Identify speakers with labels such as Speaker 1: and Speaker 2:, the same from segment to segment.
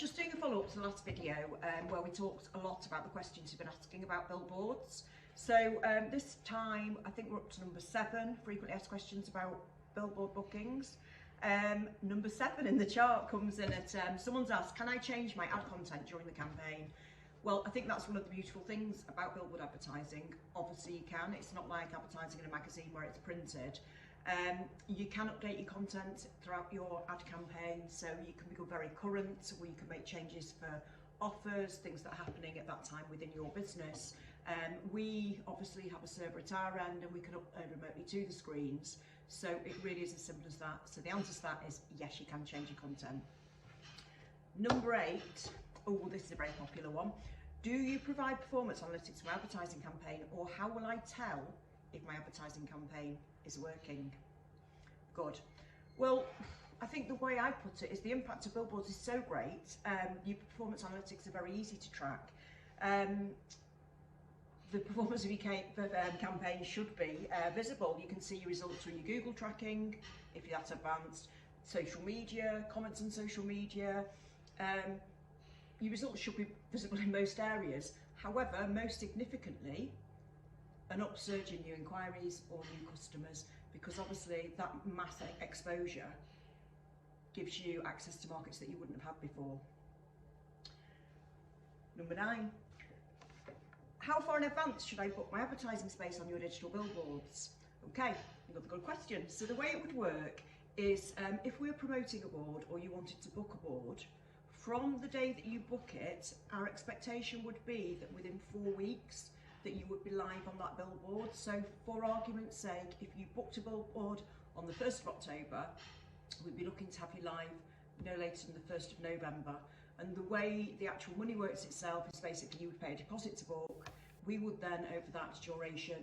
Speaker 1: just doing a follow-up to the last video where we talked a lot about the questions you've been asking about billboards. So this time, I think we're up to number 7, frequently asked questions about billboard bookings. Number 7 in the chart comes in at, someone's asked, can I change my ad content during the campaign? Well, I think that's one of the beautiful things about billboard advertising. Obviously you can, it's not like advertising in a magazine where it's printed. You can update your content throughout your ad campaign, so you can become very current, or you can make changes for offers, things that are happening at that time within your business. We obviously have a server at our end and we can upload remotely to the screens, so it really is as simple as that. So the answer to that is yes, you can change your content. Number 8, oh, this is a very popular one. Do you provide performance analytics for advertising campaign, or how will I tell if my advertising campaign is working? Good. Well, I think the way I put it is the impact of billboards is so great. Your performance analytics are very easy to track. The performance of your campaign should be visible. You can see your results through your Google tracking, if you're that advanced, social media, comments on social media. Your results should be visible in most areas. However, most significantly, an upsurge in new inquiries or new customers, because obviously that mass exposure gives you access to markets that you wouldn't have had before. Number 9, how far in advance should I book my advertising space on your digital billboards? Okay, another good question. So the way it would work is if we're promoting a board or you wanted to book a board, from the day that you book it, our expectation would be that within 4 weeks that you would be live on that billboard. So for argument's sake, if you booked a billboard on the 1st of October, we'd be looking to have you live no later than the 1st of November. And the way the actual money works itself is basically you would pay a deposit to book. We would then, over that duration,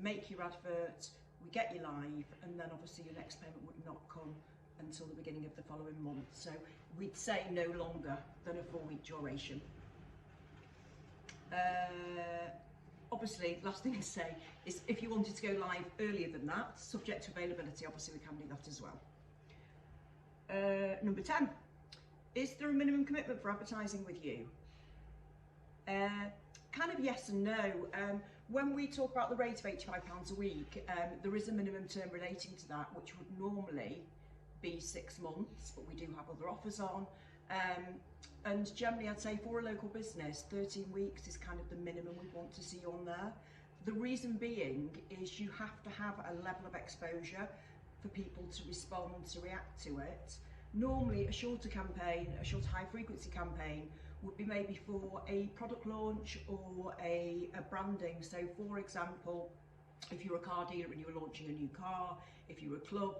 Speaker 1: make your advert, we get you live, and then obviously your next payment would not come until the beginning of the following month. So we'd say no longer than a 4-week duration. Obviously, last thing to say is if you wanted to go live earlier than that, subject to availability, obviously we can do that as well. Number 10, is there a minimum commitment for advertising with you? Kind of yes and no. When we talk about the rate of £85 a week, there is a minimum term relating to that, which would normally be 6 months, but we do have other offers on. And generally I'd say for a local business, 13 weeks is kind of the minimum we want to see on there. The reason being is you have to have a level of exposure for people to respond, to react to it. Normally a shorter campaign, a short high frequency campaign would be maybe for a product launch or a branding. So for example, if you're a car dealer and you were launching a new car, if you're a club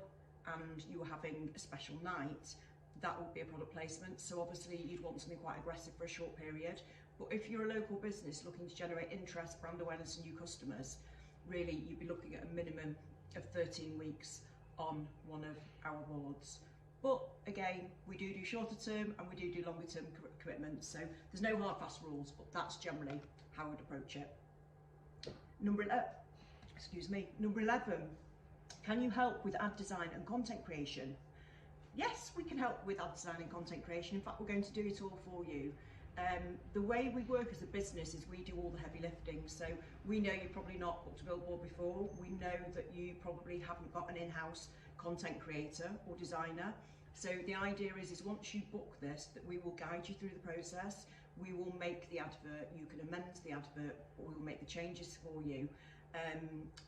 Speaker 1: and you were having a special night, that would be a product placement. So obviously you'd want something quite aggressive for a short period. But if you're a local business looking to generate interest, brand awareness and new customers, really you'd be looking at a minimum of 13 weeks on one of our boards. But again, we do shorter term and we do longer term commitments. So there's no hard fast rules, but that's generally how I would approach it. Number 11, can you help with ad design and content creation? Yes, we can help with ad design and content creation. In fact, we're going to do it all for you. The way we work as a business is we do all the heavy lifting. So we know you've probably not booked a billboard before. We know that you probably haven't got an in-house content creator or designer. So the idea is once you book this, that we will guide you through the process. We will make the advert, you can amend the advert, or we will make the changes for you.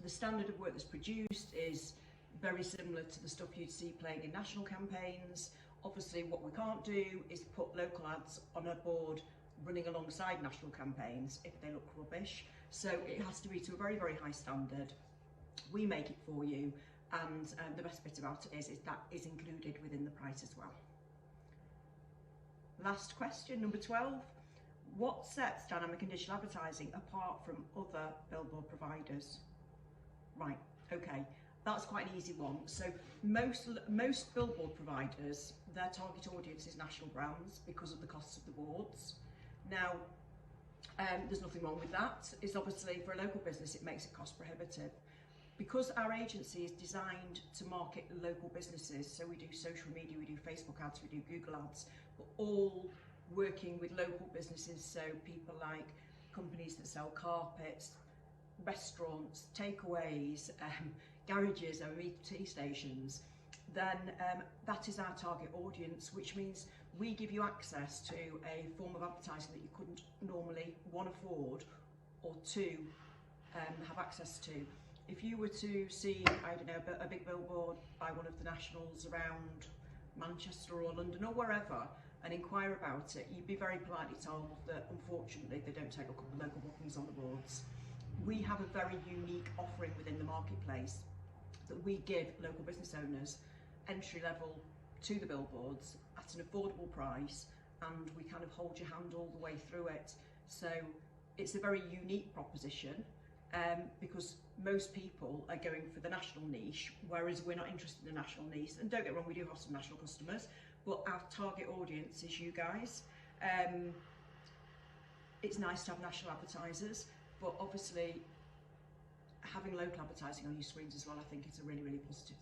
Speaker 1: The standard of work that's produced is very similar to the stuff you'd see playing in national campaigns. Obviously what we can't do is put local ads on a board running alongside national campaigns if they look rubbish. So it has to be to a very, very high standard. We make it for you, and the best bit about it is that is included within the price as well. Last question, number 12. What sets dynamic and digital advertising apart from other billboard providers? Right, okay. That's quite an easy one. So most billboard providers, their target audience is national brands because of the costs of the boards. Now, there's nothing wrong with that. It's obviously for a local business, it makes it cost prohibitive. Because our agency is designed to market local businesses, so we do social media, we do Facebook ads, we do Google ads, but all working with local businesses, so people like companies that sell carpets, restaurants, takeaways, garages, MT stations, then that is our target audience, which means we give you access to a form of advertising that you couldn't normally, one, afford, or two, have access to. If you were to see, I don't know, a big billboard by one of the nationals around Manchester or London or wherever, and inquire about it, you'd be very politely told that unfortunately they don't take local bookings on the boards. We have a very unique offering within the marketplace that we give local business owners, entry level to the billboards at an affordable price, and we kind of hold your hand all the way through it. So it's a very unique proposition, because most people are going for the national niche, whereas we're not interested in the national niche. And don't get me wrong, we do have some national customers, but our target audience is you guys. It's nice to have national advertisers, but obviously having local advertising on your screens as well, I think it's a really, really positive